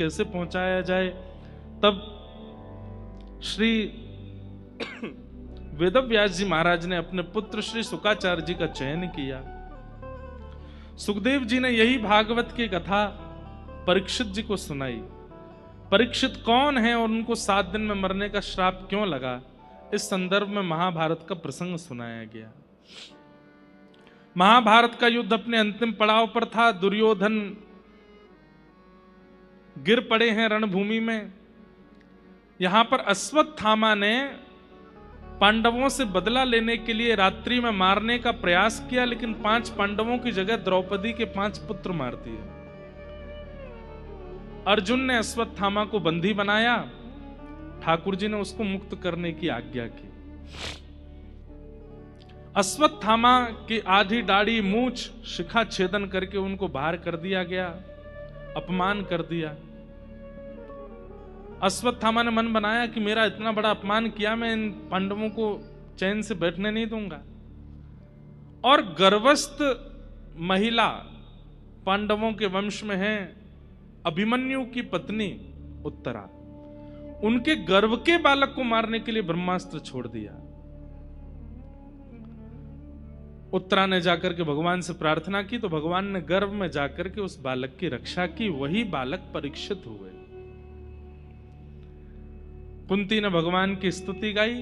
कैसे पहुंचाया जाए। तब श्री वेदव्यास जी महाराज ने अपने पुत्र श्री शुकाचार्य जी का चयन किया। सुखदेव जी ने यही भागवत की कथा परीक्षित जी को सुनाई। परीक्षित कौन है और उनको 7 दिन में मरने का श्राप क्यों लगा, इस संदर्भ में महाभारत का प्रसंग सुनाया गया। महाभारत का युद्ध अपने अंतिम पड़ाव पर था। दुर्योधन गिर पड़े हैं रणभूमि में। यहां पर अश्वत्थामा ने पांडवों से बदला लेने के लिए रात्रि में मारने का प्रयास किया, लेकिन 5 पांडवों की जगह द्रौपदी के 5 पुत्र मार दिए। अर्जुन ने अश्वत्थामा को बंदी बनाया। ठाकुर जी ने उसको मुक्त करने की आज्ञा की। अश्वत्थामा की आधी दाढ़ी, मूंछ, शिखा छेदन करके उनको बाहर कर दिया गया, अपमान कर दिया। अश्वत्थामा ने मन बनाया कि मेरा इतना बड़ा अपमान किया, मैं इन पांडवों को चैन से बैठने नहीं दूंगा। और गर्भस्थ महिला पांडवों के वंश में है अभिमन्यु की पत्नी उत्तरा, उनके गर्भ के बालक को मारने के लिए ब्रह्मास्त्र छोड़ दिया। उत्तरा ने जाकर के भगवान से प्रार्थना की तो भगवान ने गर्भ में जाकर के उस बालक की रक्षा की। वही बालक परीक्षित हुए। कुंती ने भगवान की स्तुति गाई,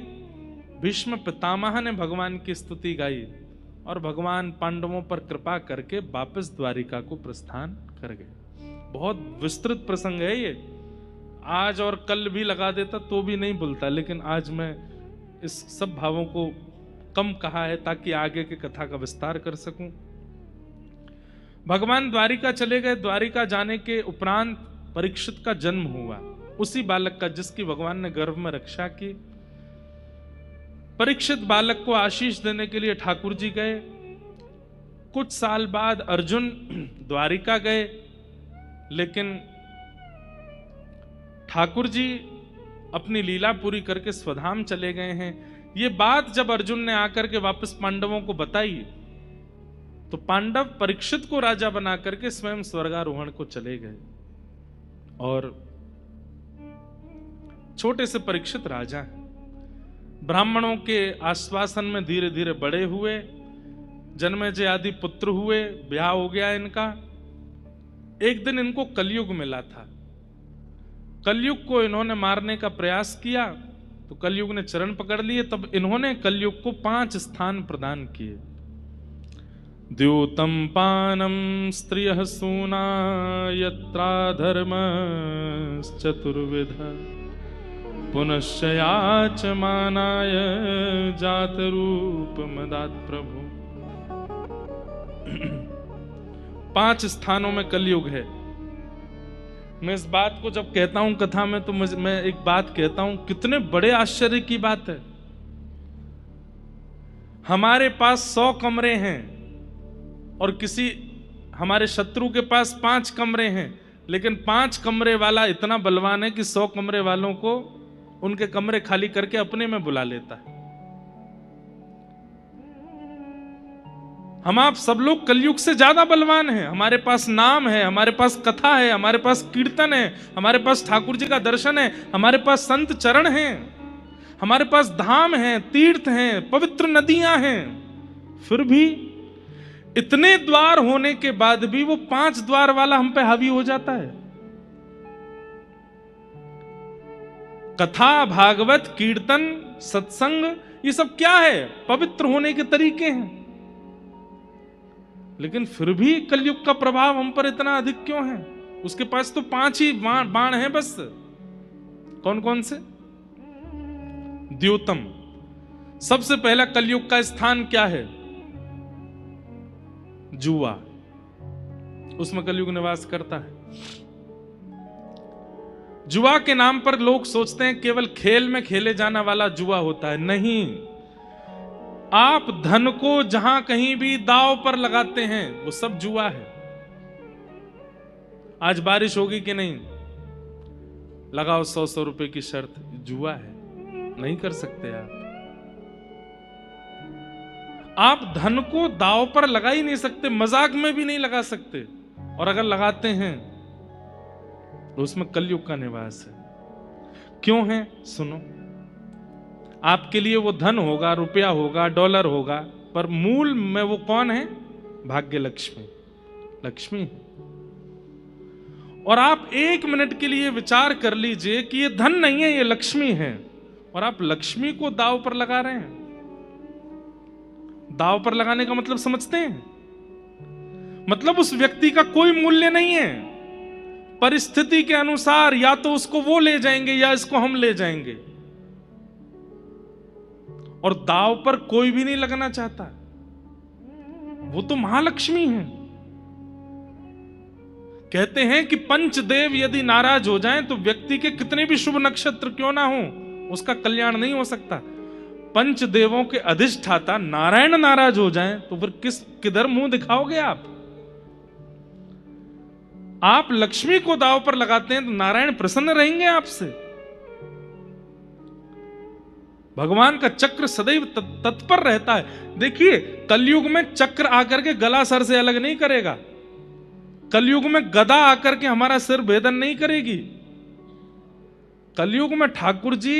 भीष्म पितामह ने भगवान की स्तुति गाई और भगवान पांडवों पर कृपा करके वापस द्वारिका को प्रस्थान कर गए। बहुत विस्तृत प्रसंग है ये, आज और कल भी लगा देता तो भी नहीं भूलता, लेकिन आज मैं इस सब भावों को कम कहा है ताकि आगे की कथा का विस्तार कर सकूं। भगवान द्वारिका चले गए। द्वारिका जाने के उपरांत परीक्षित का जन्म हुआ, उसी बालक का जिसकी भगवान ने गर्भ में रक्षा की। परीक्षित बालक को आशीष देने के लिए ठाकुर जी गए। कुछ साल बाद अर्जुन द्वारिका गए, लेकिन ठाकुर जी अपनी लीला पूरी करके स्वधाम चले गए हैं। ये बात जब अर्जुन ने आकर के वापस पांडवों को बताई तो पांडव परीक्षित को राजा बना करके स्वयं स्वर्गारोहण को चले गए और छोटे से परीक्षित राजा हैं। ब्राह्मणों के आश्वासन में धीरे धीरे बड़े हुए, जन्मेजय आदि पुत्र हुए, ब्याह हो गया इनका। एक दिन इनको कलयुग मिला था। कलयुग को इन्होंने मारने का प्रयास किया तो कलयुग ने चरण पकड़ लिए। तब इन्होंने कलयुग को 5 स्थान प्रदान किए। द्योतम पानम स्त्रियः सूना यत्रा धर्म चतुर्विध पुनश्च याचमानाय जात रूप मदात प्रभु। 5 स्थानों में कलयुग है। मैं इस बात को जब कहता हूं कथा में तो मैं एक बात कहता हूं, कितने बड़े आश्चर्य की बात है। हमारे पास 100 कमरे हैं और किसी हमारे शत्रु के पास 5 कमरे हैं, लेकिन 5 कमरे वाला इतना बलवान है कि 100 कमरे वालों को उनके कमरे खाली करके अपने में बुला लेता है। हम आप सब लोग कलयुग से ज्यादा बलवान हैं। हमारे पास नाम है, हमारे पास कथा है, हमारे पास कीर्तन है, हमारे पास ठाकुर जी का दर्शन है, हमारे पास संत चरण हैं, हमारे पास धाम हैं, तीर्थ हैं, पवित्र नदियां हैं। फिर भी इतने द्वार होने के बाद भी वो 5 द्वार वाला हम पे हावी हो जाता है। कथा, भागवत, कीर्तन, सत्संग, ये सब क्या है? पवित्र होने के तरीके हैं। लेकिन फिर भी कलयुग का प्रभाव हम पर इतना अधिक क्यों है? उसके पास तो 5 ही बाण हैं बस। कौन कौन से? द्योतम, सबसे पहला कलयुग का स्थान क्या है? जुआ। उसमें कलयुग निवास करता है। जुआ के नाम पर लोग सोचते हैं केवल खेल में खेले जाने वाला जुआ होता है। नहीं, आप धन को जहां कहीं भी दांव पर लगाते हैं वो सब जुआ है। आज बारिश होगी कि नहीं, लगाओ 100 रुपए की शर्त, जुआ है, नहीं कर सकते आप धन को दांव पर लगा ही नहीं सकते, मजाक में भी नहीं लगा सकते। और अगर लगाते हैं तो उसमें कलयुग का निवास है। क्यों है? सुनो, आपके लिए वो धन होगा, रुपया होगा, डॉलर होगा, पर मूल में वो कौन है? भाग्य लक्ष्मी, लक्ष्मी। और आप एक मिनट के लिए विचार कर लीजिए कि ये धन नहीं है, ये लक्ष्मी है, और आप लक्ष्मी को दांव पर लगा रहे हैं। दांव पर लगाने का मतलब समझते हैं? मतलब उस व्यक्ति का कोई मूल्य नहीं है। परिस्थिति के अनुसार या तो उसको वो ले जाएंगे या इसको हम ले जाएंगे, और दांव पर कोई भी नहीं लगना चाहता। वो तो महालक्ष्मी है। कहते हैं कि पंचदेव यदि नाराज हो जाएं तो व्यक्ति के कितने भी शुभ नक्षत्र क्यों ना हो, उसका कल्याण नहीं हो सकता। पंचदेवों के अधिष्ठाता नारायण नाराज हो जाएं तो फिर किधर मुंह दिखाओगे आप? आप लक्ष्मी को दांव पर लगाते हैं तो नारायण प्रसन्न रहेंगे आपसे। भगवान का चक्र सदैव तत्पर रहता है। देखिए, कलयुग में चक्र आकर के गला सर से अलग नहीं करेगा। कलयुग में गदा आकर के हमारा सिर भेदन नहीं करेगी। कलयुग में ठाकुर जी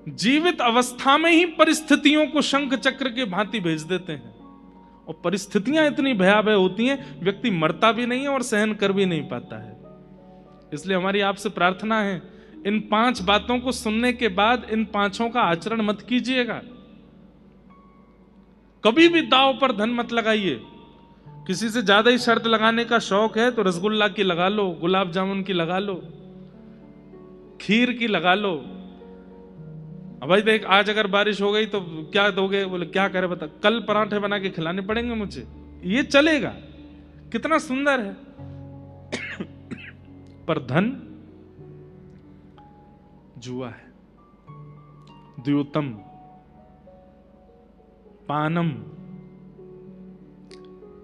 जीवित अवस्था में ही परिस्थितियों को शंख चक्र के भांति भेज देते हैं, और परिस्थितियां इतनी भयावह होती हैं, व्यक्ति मरता भी नहीं है और सहन कर भी नहीं पाता है। इसलिए हमारी आपसे प्रार्थना है, इन 5 बातों को सुनने के बाद इन 5 का आचरण मत कीजिएगा। कभी भी दांव पर धन मत लगाइए। किसी से ज्यादा ही शर्त लगाने का शौक है तो रसगुल्ला की लगा लो, गुलाब जामुन की लगा लो, खीर की लगा लो। अब भाई देख, आज अगर बारिश हो गई तो क्या दोगे? बोले क्या करे बता, कल पराठे बना के खिलाने पड़ेंगे मुझे। ये चलेगा? कितना सुंदर है। पर धन जुआ है। द्योतम, पानम।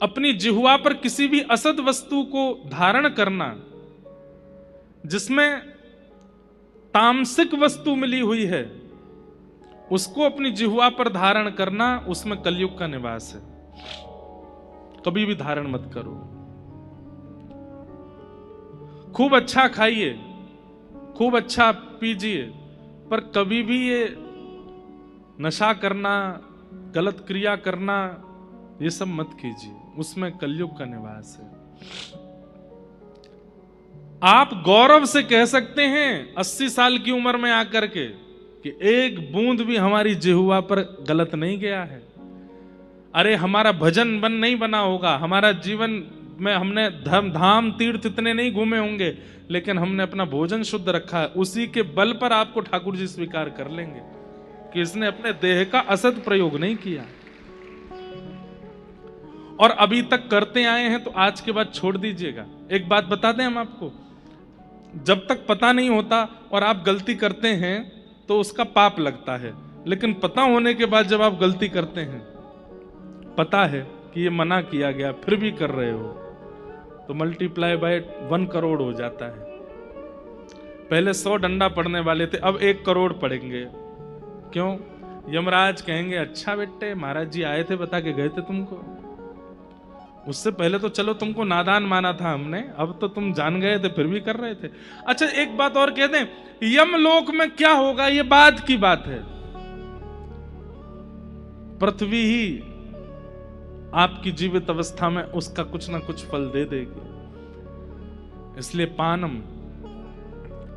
अपनी जिह्वा पर किसी भी असद वस्तु को धारण करना जिसमें तामसिक वस्तु मिली हुई है, उसको अपनी जिह्वा पर धारण करना, उसमें कलयुग का निवास है। कभी भी धारण मत करो। खूब अच्छा खाइए, खूब अच्छा पीजिए, पर कभी भी ये नशा करना, गलत क्रिया करना, ये सब मत कीजिए। उसमें कलयुग का निवास है। आप गौरव से कह सकते हैं 80 साल की उम्र में आकर के कि एक बूंद भी हमारी जिह्वा पर गलत नहीं गया है। अरे हमारा भजन बन नहीं बना होगा, हमारा जीवन में हमने धाम तीर्थ इतने नहीं घूमे होंगे, लेकिन हमने अपना भोजन शुद्ध रखा है। उसी के बल पर आपको ठाकुर जी स्वीकार कर लेंगे कि इसने अपने देह का असद प्रयोग नहीं किया। और अभी तक करते आए हैं तो आज के बाद छोड़ दीजिएगा। एक बात बता दें हम आपको, जब तक पता नहीं होता और आप गलती करते हैं तो उसका पाप लगता है, लेकिन पता होने के बाद जब आप गलती करते हैं, पता है कि ये मना किया गया, फिर भी कर रहे हो, तो मल्टीप्लाई बाय 1 करोड़ हो जाता है। पहले 100 डंडा पड़ने वाले थे, अब 1 करोड़ पड़ेंगे। क्यों? यमराज कहेंगे अच्छा बेटे, महाराज जी आए थे, बता के गए थे तुमको। उससे पहले तो चलो तुमको नादान माना था हमने, अब तो तुम जान गए थे, फिर भी कर रहे थे। अच्छा, एक बात और कह दें, यमलोक में क्या होगा ये बाद की बात है। पृथ्वी ही आपकी जीवित अवस्था में उसका कुछ ना कुछ फल दे देगी। इसलिए पानम।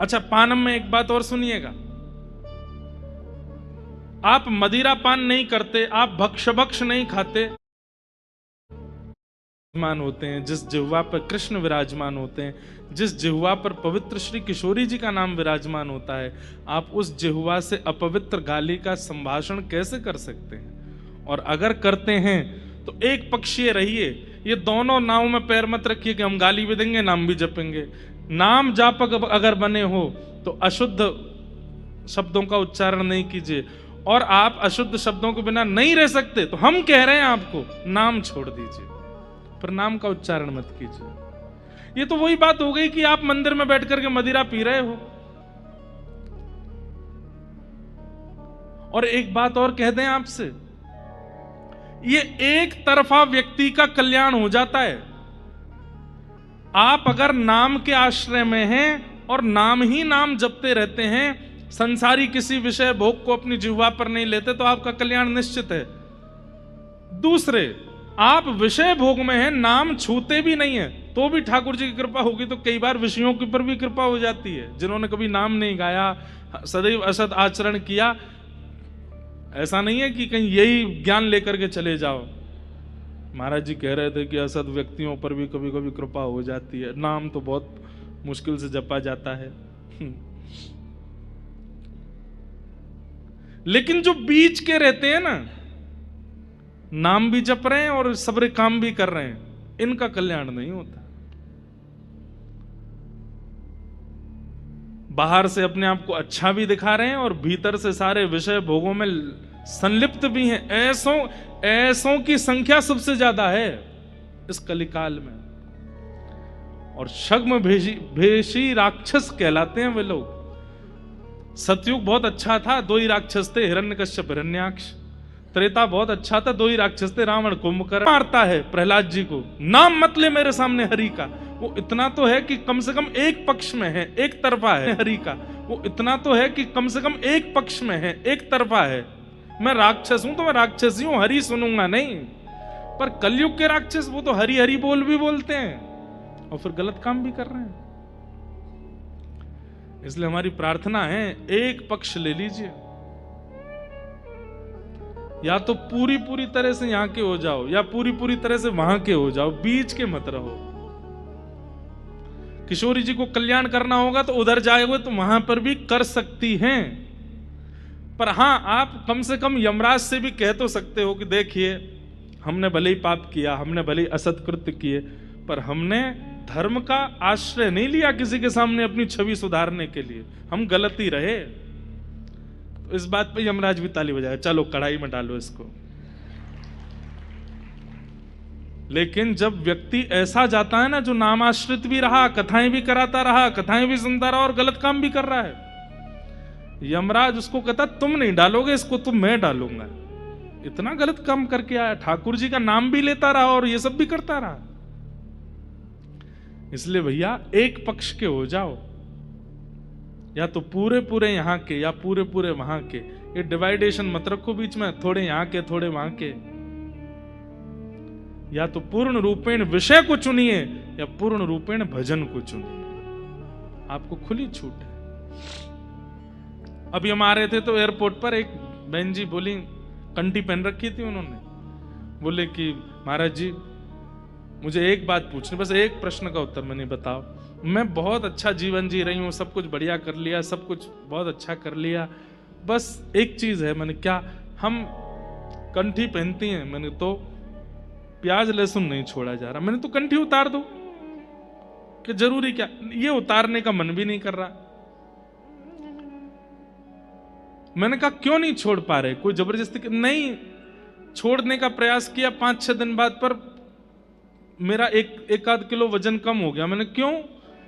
अच्छा, पानम में एक बात और सुनिएगा, आप मदिरा पान नहीं करते, आप भक्ष नहीं खाते, विराजमान होते हैं जिस जिह्वा पर कृष्ण विराजमान होते हैं, जिस जिह्वा पर पवित्र श्री किशोरी जी का नाम विराजमान होता है, आप उस जिह्वा से अपवित्र गाली का संभाषण कैसे कर सकते हैं? और अगर करते हैं तो एक पक्षीय रहिए। ये दोनों नाव में पैर मत रखिए कि हम गाली भी देंगे, नाम भी जपेंगे। नाम जापक अगर बने हो तो अशुद्ध शब्दों का उच्चारण नहीं कीजिए, और आप अशुद्ध शब्दों के बिना नहीं रह सकते तो हम कह रहे हैं आपको, नाम छोड़ दीजिए, पर नाम का उच्चारण मत कीजिए। ये तो वही बात हो गई कि आप मंदिर में बैठ करके मदिरा पी रहे हो। और एक बात और कह दें आपसे, ये एक तरफा व्यक्ति का कल्याण हो जाता है। आप अगर नाम के आश्रय में हैं और नाम ही नाम जपते रहते हैं, संसारी किसी विषय भोग को अपनी जिह्वा पर नहीं लेते, तो आपका कल्याण निश्चित है। दूसरे, आप विषय भोग में हैं, नाम छूते भी नहीं है, तो भी ठाकुर जी की कृपा होगी तो कई बार विषयों के ऊपर भी कृपा हो जाती है। जिन्होंने कभी नाम नहीं गाया, सदैव असत आचरण किया, ऐसा नहीं है कि कहीं यही ज्ञान लेकर के चले जाओ। महाराज जी कह रहे थे कि असत व्यक्तियों पर भी कभी कभी कृपा हो जाती है, नाम तो बहुत मुश्किल से जपा जाता है। लेकिन जो बीच के रहते हैं ना, नाम भी जप रहे हैं और सबरे काम भी कर रहे हैं, इनका कल्याण नहीं होता। बाहर से अपने आप को अच्छा भी दिखा रहे हैं और भीतर से सारे विषय भोगों में संलिप्त भी हैं। ऐसों की संख्या सबसे ज्यादा है इस कलिकाल में। और छद्म भेषी राक्षस कहलाते हैं वे लोग। सतयुग बहुत अच्छा था, 2 ही राक्षस थे, हिरण्यकश्यप हिरण्याक्ष। त्रेता बहुत अच्छा था, 2 ही राक्षस थे, रावण कुंभकर्ण। मारता है प्रहलाद जी को, नाम मत ले मेरे सामने हरि का। वो इतना तो है कि कम से कम एक पक्ष में है, एक तरफा है हरि का। वो इतना तो है कि कम से कम एक पक्ष में है, एक तरफा है। मैं राक्षस हूं तो मैं राक्षस ही हूं, हरि सुनूंगा नहीं। पर कलयुग के राक्षस वो तो हरि हरि बोल भी बोलते हैं और फिर गलत काम भी कर रहे हैं। इसलिए हमारी प्रार्थना है, एक पक्ष ले लीजिए, या तो पूरी तरह से यहां के हो जाओ या पूरी तरह से वहां के हो जाओ, बीच के मत रहो। किशोरी जी को कल्याण करना होगा तो उधर जाएगा तो वहां पर भी कर सकती हैं। पर हां, आप कम से कम यमराज से भी कह तो सकते हो कि देखिए, हमने भले ही पाप किया, हमने भले ही असत्कृत्य किए, पर हमने धर्म का आश्रय नहीं लिया किसी के सामने अपनी छवि सुधारने के लिए, हम गलत ही रहे। तो इस बात पे यमराज भी ताली बजाए, चलो कढ़ाई में डालो इसको। लेकिन जब व्यक्ति ऐसा जाता है ना, जो नामाश्रित भी रहा, कथाएं भी कराता रहा, कथाएं भी सुनता रहा और गलत काम भी कर रहा है, यमराज उसको कहता तुम नहीं डालोगे इसको, तुम मैं डालूंगा। इतना गलत काम करके आया, ठाकुर जी का नाम भी लेता रहा और ये सब भी करता रहा। इसलिए भैया, एक पक्ष के हो जाओ, या तो पूरे यहां के या पूरे वहां के। ये डिवाइडेशन मत रखो बीच में, थोड़े यहां के थोड़े वहां के। या तो पूर्ण रूपेण विषय को चुनिए या पूर्ण रूपेण भजन को चुनिए, आपको खुली छूट है। अभी हम आ रहे थे तो एयरपोर्ट पर एक बहन जी बोली, कंठी पहन रखी थी उन्होंने, बोले कि महाराज जी मुझे एक बात पूछनी, बस एक प्रश्न का उत्तर मैंने बताओ। मैं बहुत अच्छा जीवन जी रही हूँ, सब कुछ बढ़िया कर लिया, सब कुछ बहुत अच्छा कर लिया, बस एक चीज है। मैंने क्या? हम कंठी पहनती हैं, मैंने तो प्याज लहसुन नहीं छोड़ा जा रहा। मैंने तो कंठी उतार दो, कि जरूरी क्या? ये उतारने का मन भी नहीं कर रहा। मैंने कहा क्यों नहीं छोड़ पा रहे? कोई जबरदस्ती नहीं, छोड़ने का प्रयास किया, 5-6 दिन बाद पर मेरा एक आध किलो वजन कम हो गया। मैंने क्यों?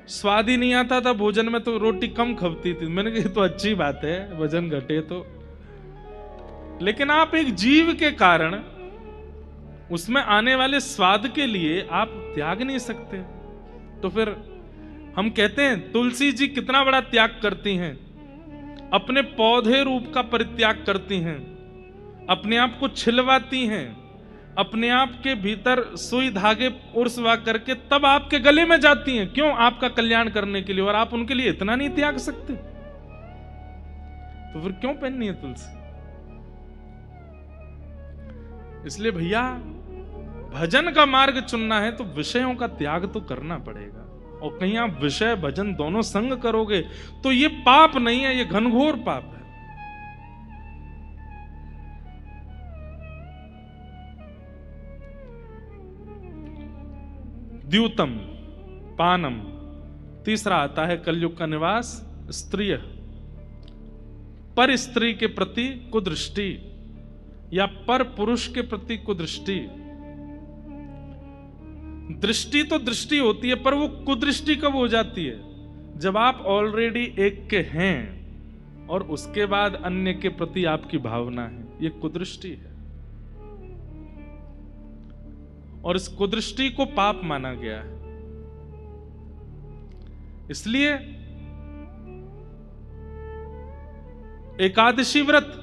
स्वाद ही नहीं आता था भोजन में, तो रोटी कम खपती थी। मैंने कहा तो अच्छी बात है, वजन घटे तो। लेकिन आप एक जीव के कारण उसमें आने वाले स्वाद के लिए आप त्याग नहीं सकते। तो फिर हम कहते हैं तुलसी जी कितना बड़ा त्याग करती हैं, अपने पौधे रूप का परित्याग करती हैं, अपने आप को छिलवाती हैं, अपने आप के भीतर सुई धागे उर्सवा करके तब आपके गले में जाती हैं। क्यों? आपका कल्याण करने के लिए। और आप उनके लिए इतना नहीं त्याग सकते, तो फिर क्यों पहननी है तुलसी? इसलिए भैया, भजन का मार्ग चुनना है तो विषयों का त्याग तो करना पड़ेगा। और कहीं आप विषय भजन दोनों संग करोगे तो ये पाप नहीं है, ये घनघोर पाप है। द्यूतम पानम, तीसरा आता है कलयुग का निवास, स्त्रिय, पर स्त्री के प्रति कुदृष्टि या पर पुरुष के प्रति कुदृष्टि। दृष्टि तो दृष्टि होती है, पर वो कुदृष्टि कब हो जाती है? जब आप ऑलरेडी एक के हैं और उसके बाद अन्य के प्रति आपकी भावना है, ये कुदृष्टि है। और इस कुदृष्टि को पाप माना गया है। इसलिए एकादशी व्रत,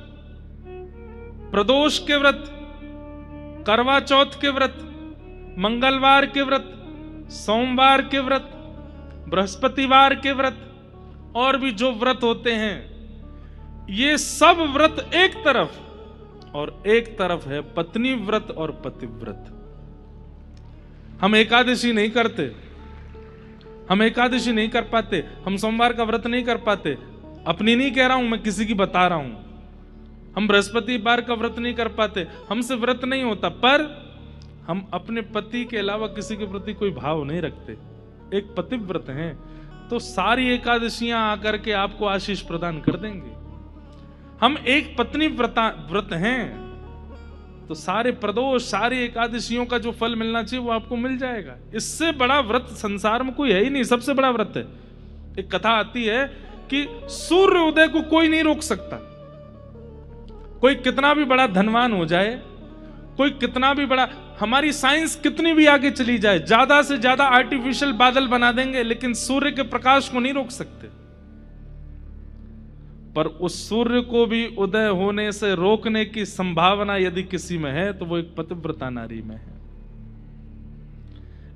प्रदोष के व्रत, करवा चौथ के व्रत, मंगलवार के व्रत, सोमवार के व्रत, बृहस्पतिवार के व्रत और भी जो व्रत होते हैं, ये सब व्रत एक तरफ, और एक तरफ है पत्नी व्रत और पतिव्रत। हम एकादशी नहीं करते, हम एकादशी नहीं कर पाते, हम सोमवार का व्रत नहीं कर पाते। अपनी नहीं कह रहा हूं, मैं किसी की बता रहा हूं। हम बृहस्पतिवार का व्रत नहीं कर पाते, हमसे व्रत नहीं होता, पर हम अपने पति के अलावा किसी के प्रति कोई भाव नहीं रखते, एक पतिव्रत हैं, तो सारी एकादशियां आकर के आपको आशीष प्रदान कर देंगे। हम एक पत्नी व्रत हैं, तो सारे प्रदोष, सारी एकादशियों का जो फल मिलना चाहिए वो आपको मिल जाएगा। इससे बड़ा व्रत संसार में कोई है ही नहीं, सबसे बड़ा व्रत है। एक कथा आती है कि सूर्य उदय को कोई नहीं रोक सकता। कोई कितना भी बड़ा धनवान हो जाए, कोई कितना भी बड़ा, हमारी साइंस कितनी भी आगे चली जाए, ज्यादा से ज्यादा आर्टिफिशियल बादल बना देंगे, लेकिन सूर्य के प्रकाश को नहीं रोक सकते। पर उस सूर्य को भी उदय होने से रोकने की संभावना यदि किसी में है तो वो एक पतिव्रता नारी में है।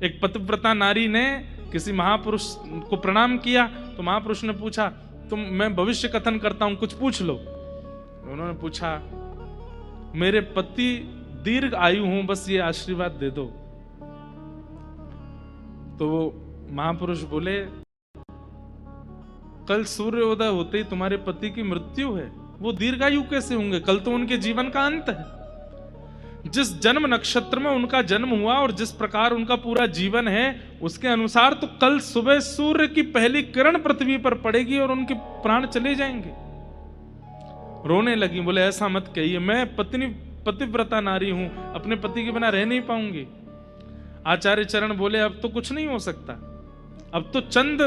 एक पतिव्रता नारी ने किसी महापुरुष को प्रणाम किया, तो महापुरुष ने पूछा, तुम, मैं भविष्य कथन करता हूं, कुछ पूछ लो। उन्होंने पूछा, मेरे पति दीर्घ आयु हूं, बस ये आशीर्वाद दे दो। तो वो महापुरुष बोले, कल सूर्य उदय होते ही तुम्हारे पति की मृत्यु है, वो दीर्घायु कैसे होंगे? कल तो उनके जीवन का अंत है। जिस जन्म नक्षत्र में उनका जन्म हुआ और जिस प्रकार उनका पूरा जीवन है, उसके अनुसार तो कल सुबह सूर्य की पहली किरण पृथ्वी पर पड़ेगी और उनके प्राण चले जाएंगे। रोने लगी, बोले ऐसा मत कहिए, मैं पतिव्रता नारी हूं, अपने पति के बिना रह नहीं पाऊंगी। आचार्य चरण बोले, अब तो कुछ नहीं हो सकता, अब तो चंद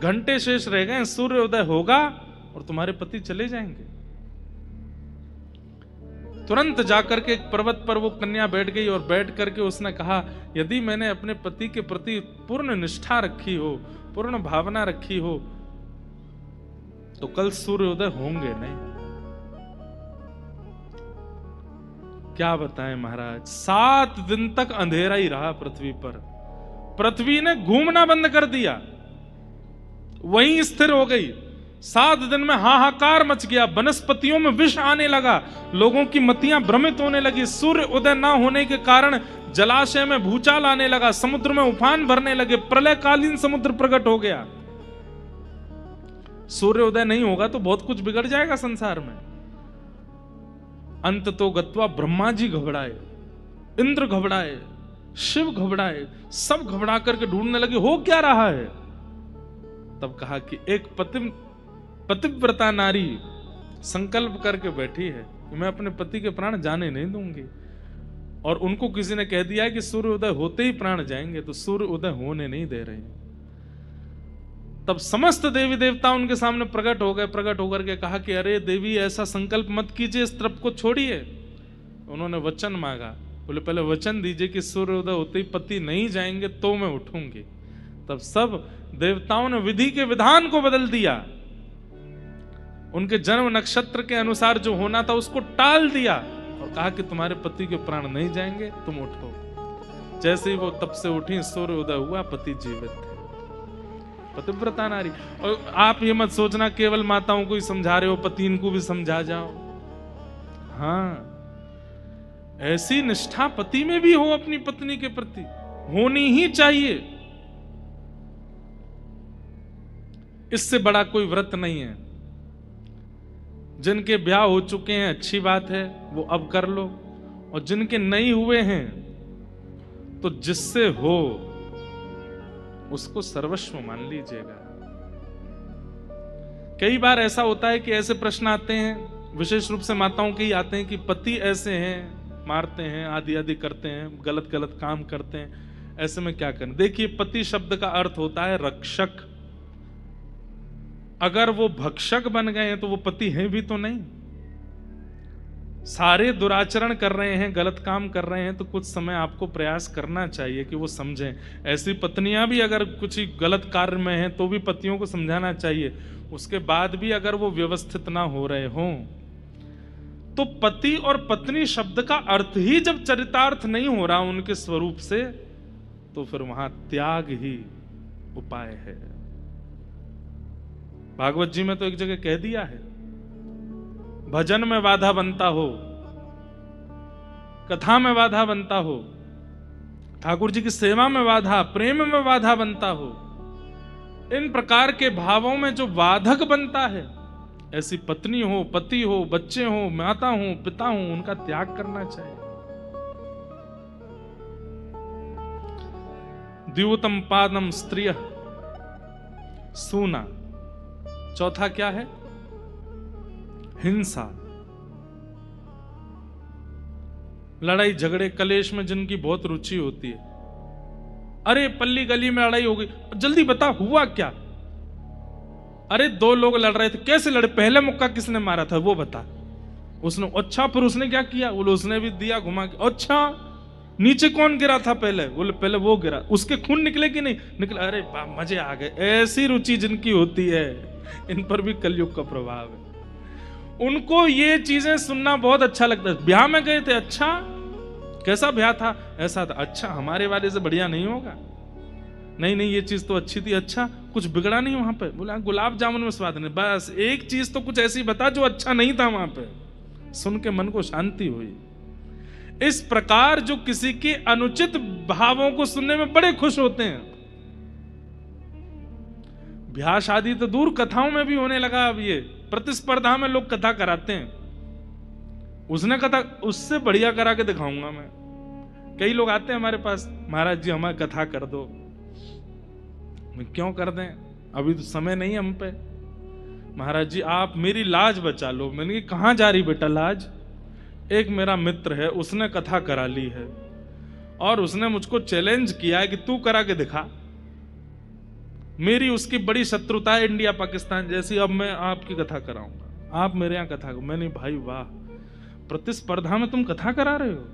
घंटे शेष रह गए, सूर्य उदय होगा और तुम्हारे पति चले जाएंगे। तुरंत जाकर के एक पर्वत पर वो कन्या बैठ गई और बैठ करके उसने कहा, यदि मैंने अपने पति के प्रति पूर्ण निष्ठा रखी हो, पूर्ण भावना रखी हो, तो कल सूर्य उदय होंगे नहीं। क्या बताएं महाराज, 7 दिन तक अंधेरा ही रहा पृथ्वी पर। पृथ्वी ने घूमना बंद कर दिया, वहीं स्थिर हो गई। 7 दिन में हाहाकार मच गया, वनस्पतियों में विष आने लगा, लोगों की मतियां भ्रमित होने लगी। सूर्य उदय न होने के कारण जलाशय में भूचाल आने लगा, समुद्र में उफान भरने लगे, प्रलयकालीन समुद्र प्रकट हो गया। सूर्य उदय नहीं होगा तो बहुत कुछ बिगड़ जाएगा संसार में। अंत तो गत्वा ब्रह्मा जी घबराए, इंद्र घबराए, शिव घबराए, सब घबरा करके ढूंढने लगे हो क्या रहा है। तब कहा कि एक पतिव्रता नारी संकल्प करके बैठी है कि मैं अपने पति के प्राण जाने नहीं दूंगी, और उनको किसी ने कह दिया है कि सूर्य उदय होते ही प्राण जाएंगे, तो सूर्य उदय होने नहीं दे रहे। तब समस्त देवी देवता उनके सामने प्रकट हो गए। प्रकट होकर के कहा कि अरे देवी, ऐसा संकल्प मत कीजिए, इस तप को छोड़िए। उन्होंने वचन मांगा, बोले पहले वचन दीजिए कि सूर्य उदय होते ही पति नहीं जाएंगे तो मैं उठूंगी। तब सब देवताओं ने विधि के विधान को बदल दिया, उनके जन्म नक्षत्र के अनुसार जो होना था उसको टाल दिया और कहा कि तुम्हारे पति के प्राण नहीं जाएंगे, तुम उठो। जैसे ही वो तब से उठी, सूर्य उदय हुआ, पति जीवित थे। पतिव्रता नारी। और आप ये मत सोचना केवल माताओं को ही समझा रहे हो, पति इनको भी समझा जाओ। हाँ, ऐसी निष्ठा पति में भी हो अपनी पत्नी के प्रति, होनी ही चाहिए। इससे बड़ा कोई व्रत नहीं है। जिनके ब्याह हो चुके हैं अच्छी बात है, वो अब कर लो, और जिनके नहीं हुए हैं तो जिससे हो उसको सर्वस्व मान लीजिएगा। कई बार ऐसा होता है कि ऐसे प्रश्न आते हैं, विशेष रूप से माताओं के ही आते हैं, कि पति ऐसे हैं, मारते हैं, आदि आदि करते हैं, गलत गलत काम करते हैं, ऐसे में क्या करें। देखिए, पति शब्द का अर्थ होता है रक्षक। अगर वो भक्षक बन गए हैं तो वो पति हैं भी तो नहीं। सारे दुराचरण कर रहे हैं, गलत काम कर रहे हैं, तो कुछ समय आपको प्रयास करना चाहिए कि वो समझें। ऐसी पत्नियां भी अगर कुछ गलत कार्य में हैं तो भी पतियों को समझाना चाहिए। उसके बाद भी अगर वो व्यवस्थित ना हो रहे हों, तो पति और पत्नी शब्द का अर्थ ही जब चरितार्थ नहीं हो रहा उनके स्वरूप से, तो फिर वहां त्याग ही उपाय है। भागवत जी में तो एक जगह कह दिया है, भजन में बाधा बनता हो, कथा में बाधा बनता हो, ठाकुर जी की सेवा में बाधा, प्रेम में बाधा बनता हो, इन प्रकार के भावों में जो बाधक बनता है, ऐसी पत्नी हो, पति हो, बच्चे हो, माता हो, पिता हो, उनका त्याग करना चाहिए। द्यूतम पादम स्त्रिय सूना। चौथा क्या है? हिंसा, लड़ाई झगड़े कलेश में जिनकी बहुत रुचि होती है। अरे पल्ली गली में लड़ाई हो गई, जल्दी बता हुआ क्या? अरे दो लोग लड़ रहे थे, कैसे लड़े? पहले मुक्का किसने मारा था वो बता। उसने, अच्छा फिर उसने क्या किया? बोले उसने भी दिया घुमा के। अच्छा नीचे कौन गिरा था पहले? बोले पहले वो गिरा, उसके खून निकले कि नहीं निकले? अरे मजे आ गए। ऐसी रुचि जिनकी होती है, इन पर भी कलयुग का प्रभाव है। उनको ये चीजें सुनना बहुत अच्छा लगता है। ब्याह में गए थे, अच्छा कैसा ब्याह था? ऐसा था। अच्छा हमारे वाले से बढ़िया नहीं होगा? नहीं नहीं ये चीज तो अच्छी थी। अच्छा कुछ बिगड़ा नहीं वहां पे? बोला गुलाब जामुन में स्वाद नहीं। बस एक चीज तो कुछ ऐसी बता जो अच्छा नहीं था वहां पे। सुन के मन को शांति हुई। इस प्रकार जो किसी के अनुचित भावों को सुनने में बड़े खुश होते हैं। ब्याह शादी तो दूर, कथाओं में भी होने लगा अब ये। प्रतिस्पर्धा में लोग कथा कराते हैं। उसने कथा, उससे बढ़िया करा के दिखाऊंगा मैं। कई लोग आते हैं हमारे पास, महाराज जी हमारी कथा कर दो। क्यों कर दें, अभी तो समय नहीं हम पे। महाराज जी आप मेरी लाज बचा लो। मैंने कहा कहां जा रही बेटा लाज? एक मेरा मित्र है, उसने कथा करा ली है और उसने मुझको चैलेंज किया है कि तू करा के दिखा। मेरी उसकी बड़ी शत्रुता है, इंडिया पाकिस्तान जैसी। अब मैं आपकी कथा कराऊंगा, आप मेरे यहां कथा। मैंने भाई वाह, प्रतिस्पर्धा में तुम कथा करा रहे हो?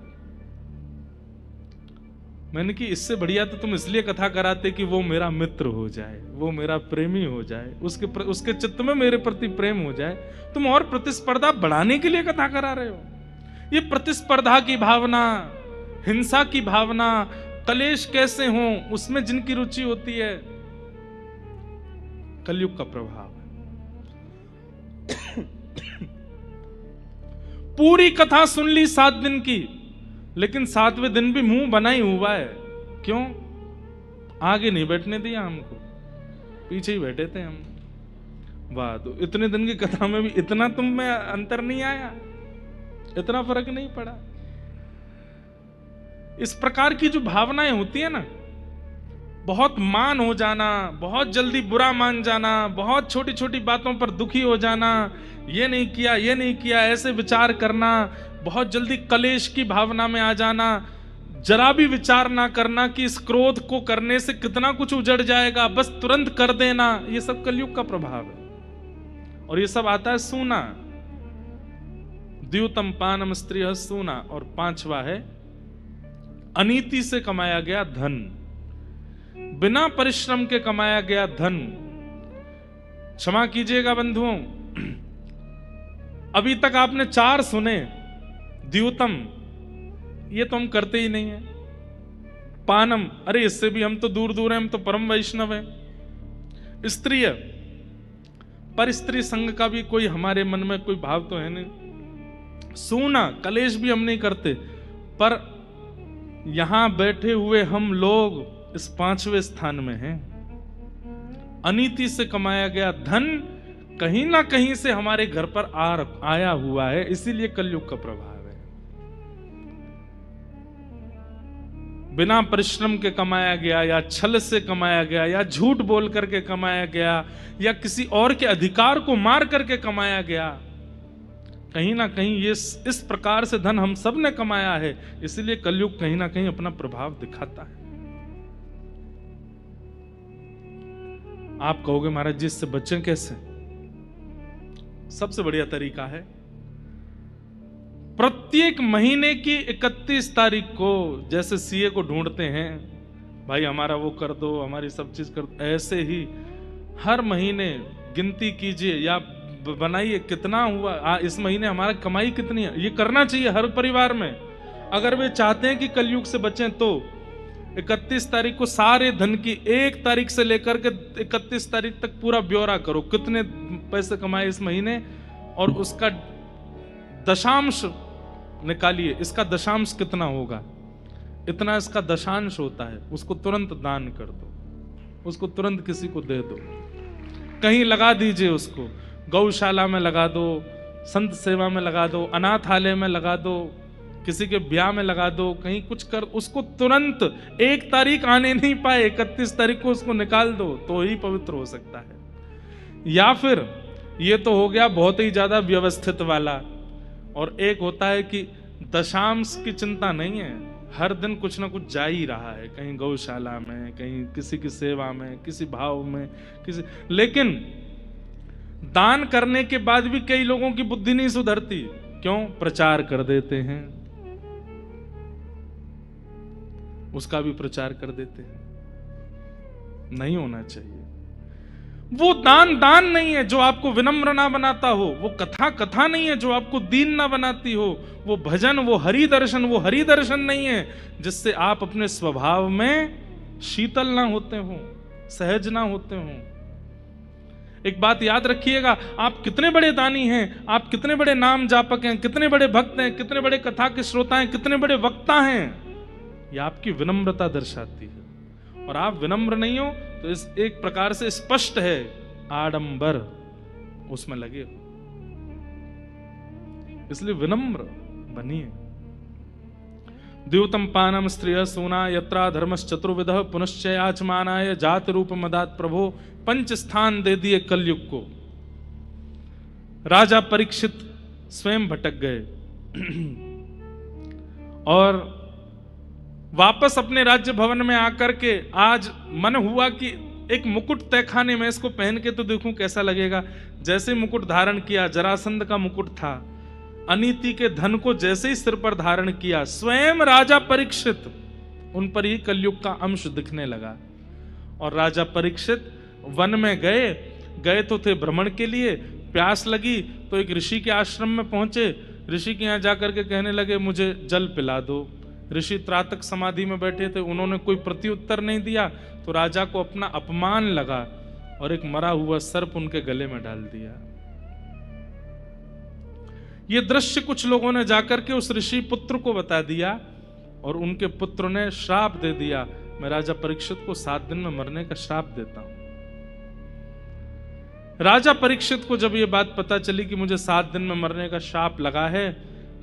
मैंने कि इससे बढ़िया तो तुम इसलिए कथा कराते कि वो मेरा मित्र हो जाए, वो मेरा प्रेमी हो जाए, उसके चित्त में मेरे प्रति प्रेम हो जाए। तुम और प्रतिस्पर्धा बढ़ाने के लिए कथा करा रहे हो। ये प्रतिस्पर्धा की भावना, हिंसा की भावना, कलेश कैसे हो, उसमें जिनकी रुचि होती है, कलयुग का प्रभाव है। पूरी कथा सुन ली 7 दिन की, लेकिन 7वें दिन भी मुंह बना ही हुआ है। क्यों? आगे नहीं बैठने दिया हमको, पीछे ही बैठे थे हम। वाह, तो इतने दिन की कथा में भी इतना तुम में अंतर नहीं आया, इतना फर्क नहीं पड़ा। इस प्रकार की जो भावनाएं होती है ना, बहुत मान हो जाना, बहुत जल्दी बुरा मान जाना, बहुत छोटी छोटी बातों पर दुखी हो जाना, ये नहीं किया, ये नहीं किया, ऐसे विचार करना, बहुत जल्दी कलेश की भावना में आ जाना, जरा भी विचार ना करना कि इस क्रोध को करने से कितना कुछ उजड़ जाएगा, बस तुरंत कर देना, ये सब कलयुग का प्रभाव है। और ये सब आता है सूना। द्यूतम पानम स्त्रिय सूना। और 5वां है अनीति से कमाया गया धन, बिना परिश्रम के कमाया गया धन। क्षमा कीजिएगा बंधुओं, अभी तक आपने 4 सुने। द्यूतम, ये तो हम करते ही नहीं है। पानम, अरे इससे भी हम तो दूर दूर हैं, हम तो परम वैष्णव हैं। स्त्रीय, पर स्त्री संग का भी कोई हमारे मन में कोई भाव तो है नहीं। सूना, कलेश भी हम नहीं करते। पर यहां बैठे हुए हम लोग इस 5वें स्थान में हैं। अनीति से कमाया गया धन कहीं ना कहीं से हमारे घर पर आया हुआ है, इसीलिए कलयुग का प्रभाव है। बिना परिश्रम के कमाया गया, या छल से कमाया गया, या झूठ बोल करके कमाया गया, या किसी और के अधिकार को मार करके कमाया गया, कहीं ना कहीं ये इस प्रकार से धन हम सब ने कमाया है, इसलिए कलयुग कहीं ना कहीं अपना प्रभाव दिखाता है। आप कहोगे महाराज जी इससे बचें कैसे? सबसे बढ़िया तरीका है प्रत्येक महीने की 31 तारीख को जैसे सीए को ढूंढते हैं, भाई हमारा वो कर दो, हमारी सब चीज कर दो, ऐसे ही हर महीने गिनती कीजिए या बनाइए कितना हुआ, इस महीने हमारा कमाई कितनी है। ये करना चाहिए हर परिवार में। अगर वे चाहते हैं कि कलयुग से बचें तो 31 तारीख को सारे धन की 1 तारीख से लेकर के 31 तारीख तक पूरा ब्यौरा करो, कितने पैसे कमाए इस महीने, और उसका दशांश निकालिए, इसका दशांश कितना होगा, इतना इसका दशांश होता है, उसको तुरंत दान कर दो, उसको तुरंत किसी को दे दो, कहीं लगा दीजिए, उसको गौशाला में लगा दो, संत सेवा में लगा दो, अनाथालय में लगा दो, किसी के ब्याह में लगा दो, कहीं कुछ कर, उसको तुरंत 1 तारीख आने नहीं पाए 31 तारीख को उसको निकाल दो, तो ही पवित्र हो सकता है। या फिर ये तो हो गया बहुत ही ज्यादा व्यवस्थित वाला, और एक होता है कि दशांश की चिंता नहीं है, हर दिन कुछ ना कुछ जा ही रहा है, कहीं गौशाला में, कहीं किसी की सेवा में, किसी भाव में, किसी, लेकिन दान करने के बाद भी कई लोगों की बुद्धि नहीं सुधरती। क्यों? प्रचार कर देते हैं, उसका भी प्रचार कर देते हैं। नहीं होना चाहिए। वो दान नहीं है जो आपको विनम्र ना बनाता हो, वो कथा नहीं है जो आपको दीन ना बनाती हो, वो भजन, वो हरि दर्शन नहीं है जिससे आप अपने स्वभाव में शीतल ना होते हो, सहज ना होते हो। एक बात याद रखिएगा, आप कितने बड़े दानी हैं, आप कितने बड़े नाम जापक हैं, कितने बड़े भक्त हैं, कितने बड़े कथा के श्रोता हैं, कितने बड़े वक्ता हैं, यह आपकी विनम्रता दर्शाती है। और आप विनम्र नहीं हो तो इस एक प्रकार से स्पष्ट है आडंबर उसमें लगे हो। इसलिए विनम्र बनिए। द्यूतम पानम स्त्रिय सोना यत्रा धर्मश्चतुर्विध पुनश्च आचमानाय जाति रूप मदात प्रभो, 5 स्थान दे दिए कलयुग को। राजा परीक्षित स्वयं भटक गए और वापस अपने राज्य भवन में आकर के आज मन हुआ कि एक मुकुट तहखाने में इसको पहन के तो देखूं कैसा लगेगा। जैसे मुकुट धारण किया, जरासंध का मुकुट था, अनीति के धन को जैसे ही सिर पर धारण किया, स्वयं राजा परीक्षित, उन पर ही कलयुग का अंश दिखने लगा। और राजा परीक्षित वन में गए तो थे भ्रमण के लिए, प्यास लगी तो एक ऋषि के आश्रम में पहुंचे। ऋषि के यहाँ जाकर के कहने लगे मुझे जल पिला दो। ऋषि त्रातक समाधि में बैठे थे, उन्होंने कोई प्रत्युत्तर नहीं दिया तो राजा को अपना अपमान लगा और एक मरा हुआ सर्प उनके गले में डाल दिया। यह दृश्य कुछ लोगों ने जाकर के उस ऋषि पुत्र को बता दिया और उनके पुत्र ने श्राप दे दिया, मैं राजा परीक्षित को 7 दिन में मरने का श्राप देता हूं। राजा परीक्षित को जब यह बात पता चली कि मुझे 7 दिन में मरने का श्राप लगा है,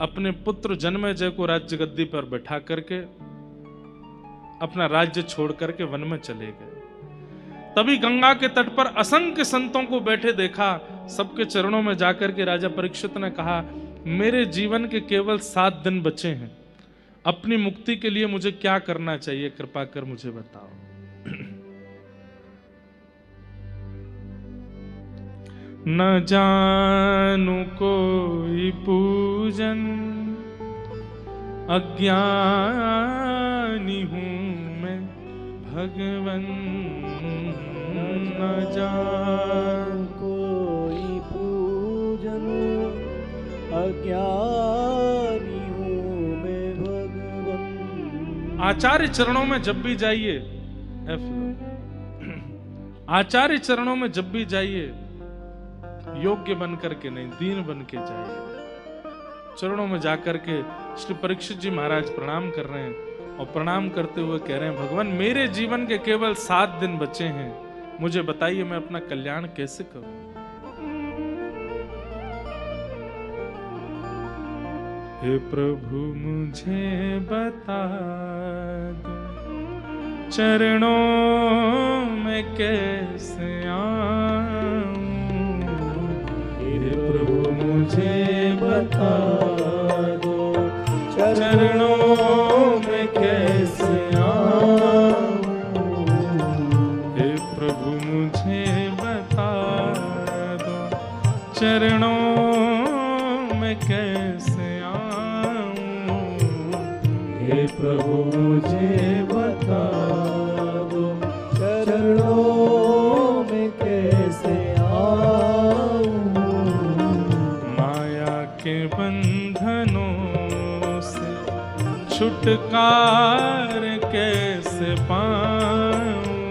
अपने पुत्र जन्मेजय को राज्य गद्दी पर बैठा करके अपना राज्य छोड़ करके वन में चले गए। तभी गंगा के तट पर असंख्य संतों को बैठे देखा। सबके चरणों में जाकर के राजा परीक्षित ने कहा, मेरे जीवन के केवल 7 दिन बचे हैं, अपनी मुक्ति के लिए मुझे क्या करना चाहिए, कृपा कर मुझे बताओ। न जानू कोई पूजन, अज्ञानी हूं मैं भगवन। न जानू कोई पूजन, अज्ञानी हूं मैं भगवन। आचार्य चरणों में जब भी जाइए, आचार्य चरणों में जब भी जाइए, योग्य बन करके नहीं, दीन बन के जाइए। चरणों में जाकर के श्री परीक्षित जी महाराज प्रणाम कर रहे हैं और प्रणाम करते हुए कह रहे हैं, भगवान मेरे जीवन के केवल 7 दिन बचे हैं, मुझे बताइए मैं अपना कल्याण कैसे करूं। हे प्रभु मुझे बता दो, चरणों में कैसे आऊं। प्रभु मुझे बता दो, चरणों में कैसे आऊं। हे प्रभु मुझे बता दो, चरणों में कैसे आऊं। हे प्रभु मुझे बता दो, चरणों में कैसे आऊं, माया के बंधनों से छुटकार कैसे पाऊं,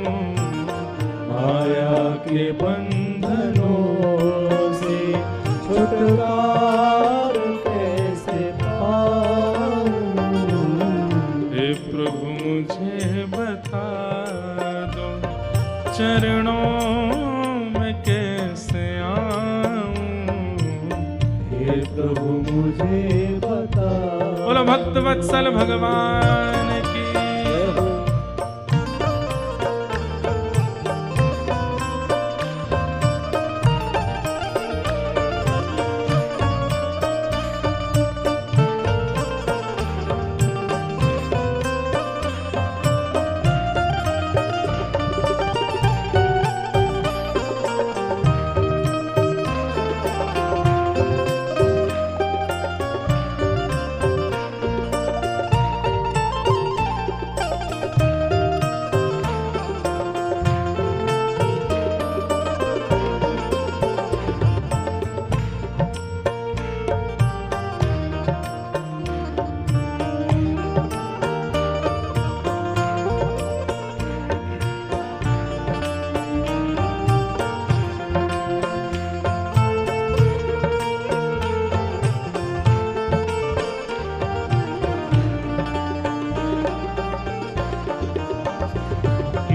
माया के बंधनों से छुटकार कैसे पाऊं, हे प्रभु मुझे बता दो, चरणों में कैसे आऊं, हे प्रभु मुझे बता। बोलो भक्त वत्सल भगवान की।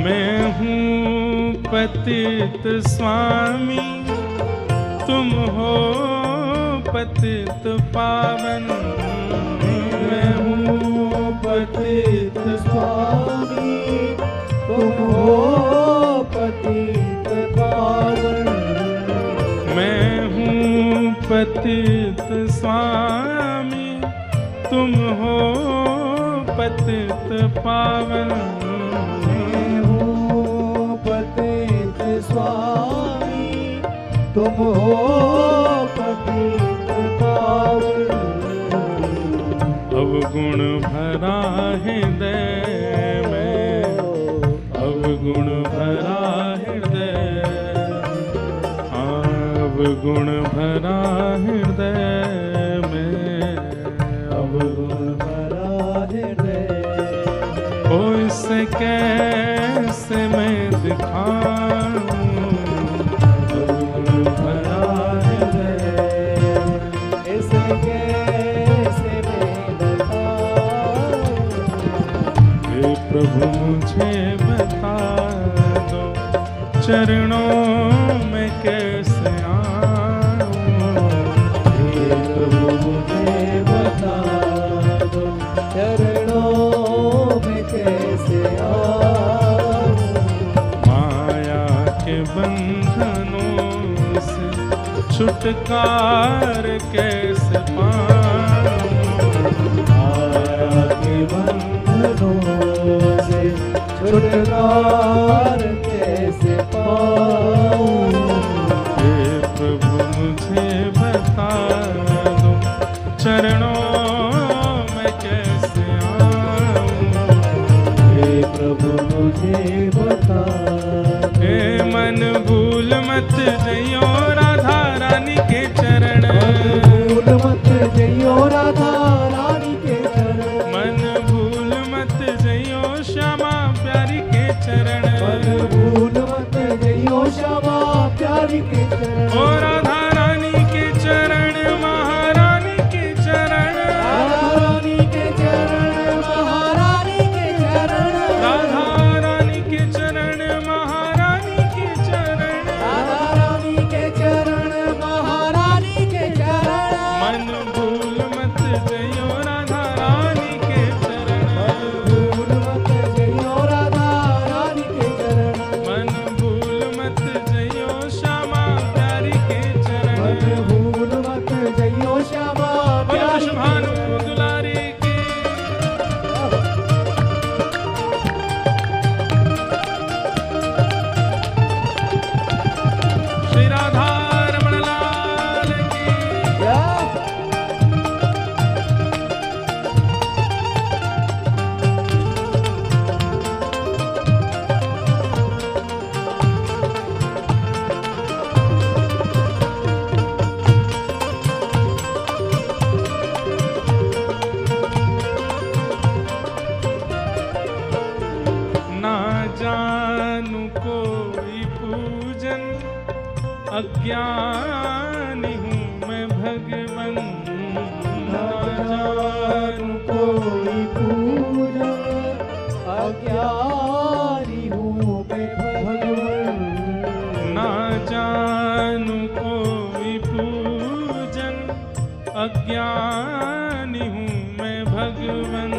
मैं हूँ पतित स्वामी, तुम हो पतित पावन, मैं हूँ पतित स्वामी, तुम हो पतित पावन, मैं हूँ पतित स्वामी, तुम हो पतित पावन, पतित स्वामी, तुम हो पतित पावन, अवगुण भरा हृदय में, अवगुण भरा हृदय, अवगुण भरा हृदय में, अवगुण भरा हृदय, ओ इसे कैसे मैं दिखाऊं, अवगुण भरा हृदय, इसे कैसे मैं बताऊं, हे प्रभु मुझे बता दो, चरणों में कैसे आऊं, हे प्रभु मुझे बता दो, चरणों में कैसे आऊं, माया के बंधनों से छुटकार कैसे पाऊं, माया के बंधनों से छुटकार कैसे पाऊं, हे प्रभु मुझे बता दो, चरणों में कैसे आऊं, हे प्रभु मुझे बता दो, हे मन भूल मत जइयो राधा रानी के चरण, भूल मत जइयो राधा रानी के चरण, मन भूल मत जइयो श्यामा प्यारी के चरण, भूल मत जइयो श्यामा प्यारी के चरण, ओ राधा रानी के चरण, महारानी के चरण, रानी के चरण, महारानी के चरण, राधा रानी के चरण, महारानी के चरण, रानी के चरण, महारानी के चरण, मन भूल मत जइयो राधा रानी के चरण, भूल मत जइयो राधा रानी के चरण, मन भूल मत जइयो श्यामा अज्ञानी हूँ मैं भगवन ना जानू कोई पूजा, अज्ञानी हूँ मैं भगवन। ना जानू कोई पूजन, अज्ञानी हूँ मैं भगवन।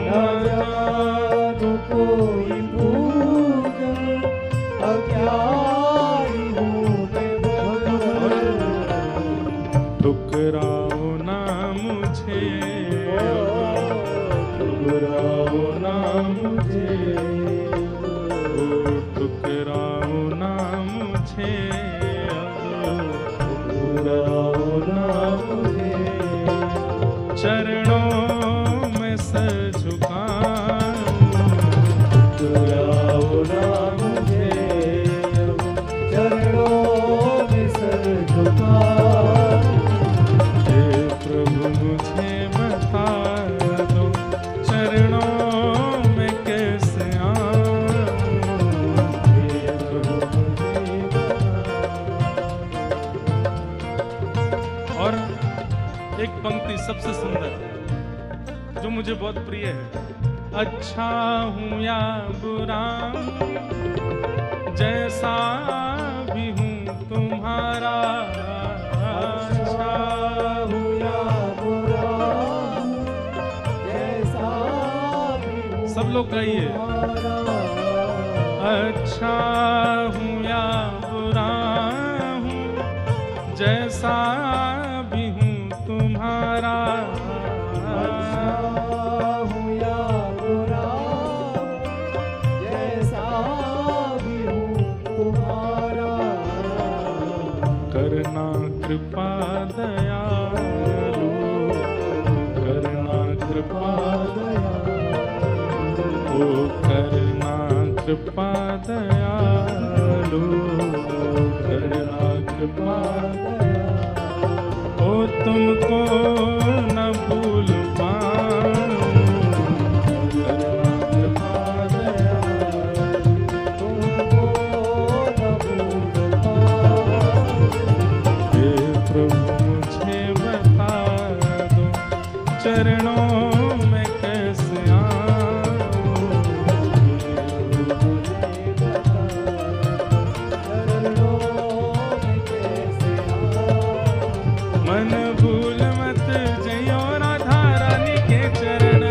ना जानू कोई पूजा, अज्ञानी हूँ मैं भगवन। ठुकराओ ना मुझे, ठुकराओ ना मुझे, ठुकराओ ना मुझे, ठुकराओ ना मुझे। चरणों में सर झुकाऊं, ठुकराओ ना मुझे, चरणों में सर झुकाऊं। हे प्रभु मुझे बता दो, चरणों में कैसे आऊं। हे प्रभु मुझे और एक पंक्ति सबसे सुंदर जो मुझे बहुत प्रिय है। अच्छा हूँ या बुरा हूँ, जैसा भी हूँ तुम्हारा। अच्छा हूँ या बुरा हूँ, जैसा भी हूँ सब लोग कहिए। तुम्हारा। अच्छा हूँ या बुरा हूँ, जैसा भी हूँ तुम्हारा। अच्छा हूँ या बुरा हूँ, जैसा भी हूँ तुम्हारा। करना कृपा दयालु, करना कृपा ओ करना कृपा दयालु, करना कृपा ओ तुमको न भूल पाऊं। करना कृपा दयालु, तुमको न भूल पाऊं। हे प्रभु मुझे बता दो, चरणों में कैसे आऊं। मन भूल मत जइयो राधा रानी के चरण।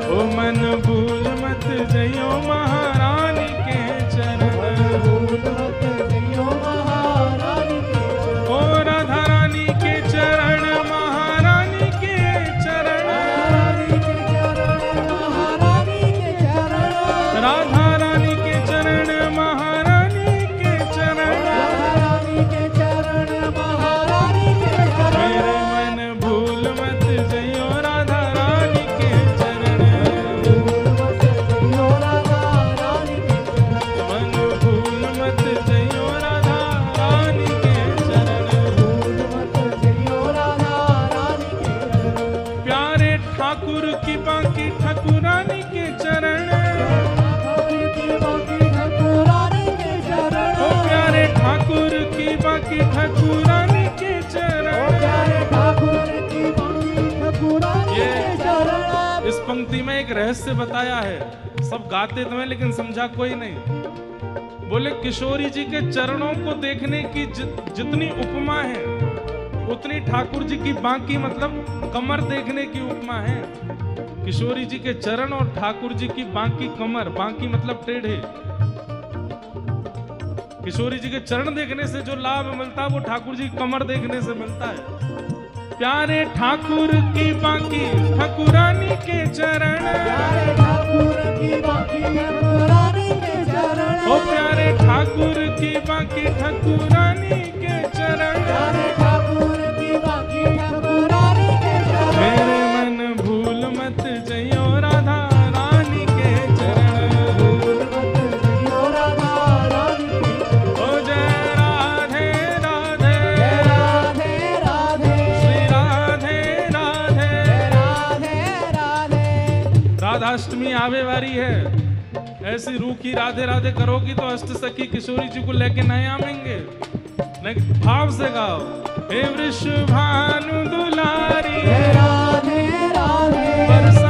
ओ मन भूल मत जइयो महारानी के चरण। ओ राधा रानी के चरण, महारानी के चरण। राधा रानी के चरण, महारानी के चरण। मेरे मन भूल मत जइयो राधा रानी के चरण। मन भूल मत जइयो राधा रानी के चरण। प्यारे ठाकुर की बांकी ठाकुरानी के चरण। ओ प्यारे ठाकुर की बांकी ठाकुरानी के चरण। इस पंक्ति में एक रहस्य बताया है। सब गाते तो हैं लेकिन समझा कोई नहीं। बोले किशोरी जी के चरणों को देखने की जितनी उपमा है, उतनी ठाकुर जी की बांकी मतलब कमर देखने की उपमा है। किशोरी जी के चरण और ठाकुर जी की बांकी कमर, बांकी मतलब टेढ़े। किशोरी जी के चरण देखने से जो लाभ मिलता है वो ठाकुर जी की कमर देखने से मिलता है। प्यारे ठाकुर की बांकी ठाकुरानी के चरण। ओ प्यारे ठाकुर की बांकी ठाकुरानी के चरण। मेरे मन भूल मत जइयो राधा रानी के चरण। ओ जय राधे राधे, श्री राधे राधे। राधाष्टमी आवे वाली है। ऐसी रूखी राधे राधे करोगी तो अष्ट सखी किशोरी जी को लेके नहीं आवेंगे। नहीं, भाव से गाओ। हे वृषभानु दुलारी राधे राधे बरसा